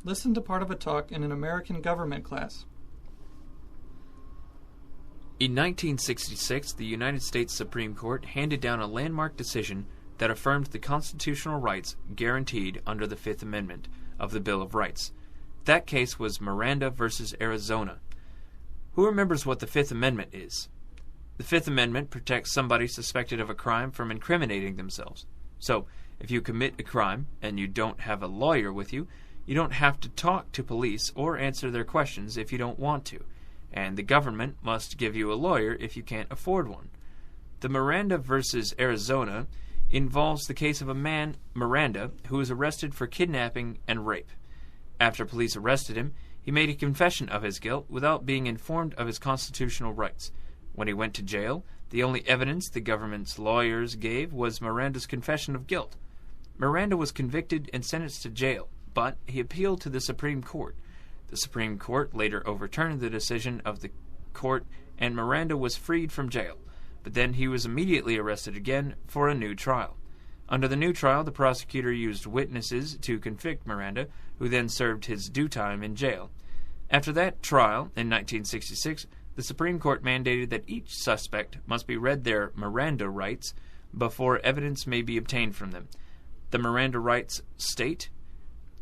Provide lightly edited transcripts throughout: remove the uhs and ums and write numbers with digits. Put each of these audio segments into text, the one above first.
Listen to part of a talk in an American government class. In 1966, the United States Supreme Court handed down a landmark decision that affirmed the constitutional rights guaranteed under the Fifth Amendment of the Bill of Rights. That case was Miranda versus Arizona. Who remembers what the Fifth Amendment is? The Fifth Amendment protects somebody suspected of a crime from incriminating themselves. So, if you commit a crime and you don't have a lawyer with you, you don't have to talk to police or answer their questions if you don't want to, and the government must give you a lawyer if you can't afford one. The Miranda versus Arizona involves the case of a man, Miranda, who was arrested for kidnapping and rape. After police arrested him, he made a confession of his guilt without being informed of his constitutional rights. When he went to jail, the only evidence the government's lawyers gave was Miranda's confession of guilt. Miranda was convicted and sentenced to jail, but he appealed to the Supreme Court. The Supreme Court later overturned the decision of the court, and Miranda was freed from jail. But then he was immediately arrested again for a new trial. Under the new trial, the prosecutor used witnesses to convict Miranda, who then served his due time in jail. After that trial, in 1966, the Supreme Court mandated that each suspect must be read their Miranda rights before evidence may be obtained from them. The Miranda rights state,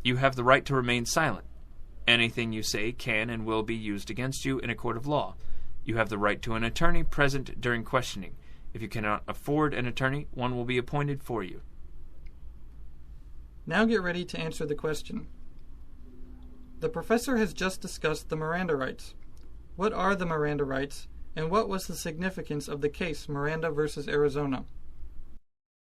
"You have the right to remain silent. Anything you say can and will be used against you in a court of law. You have the right to an attorney present during questioning. If you cannot afford an attorney, one will be appointed for you." Now get ready to answer the question. The professor has just discussed the Miranda rights. What are the Miranda rights, and what was the significance of the case Miranda versus Arizona?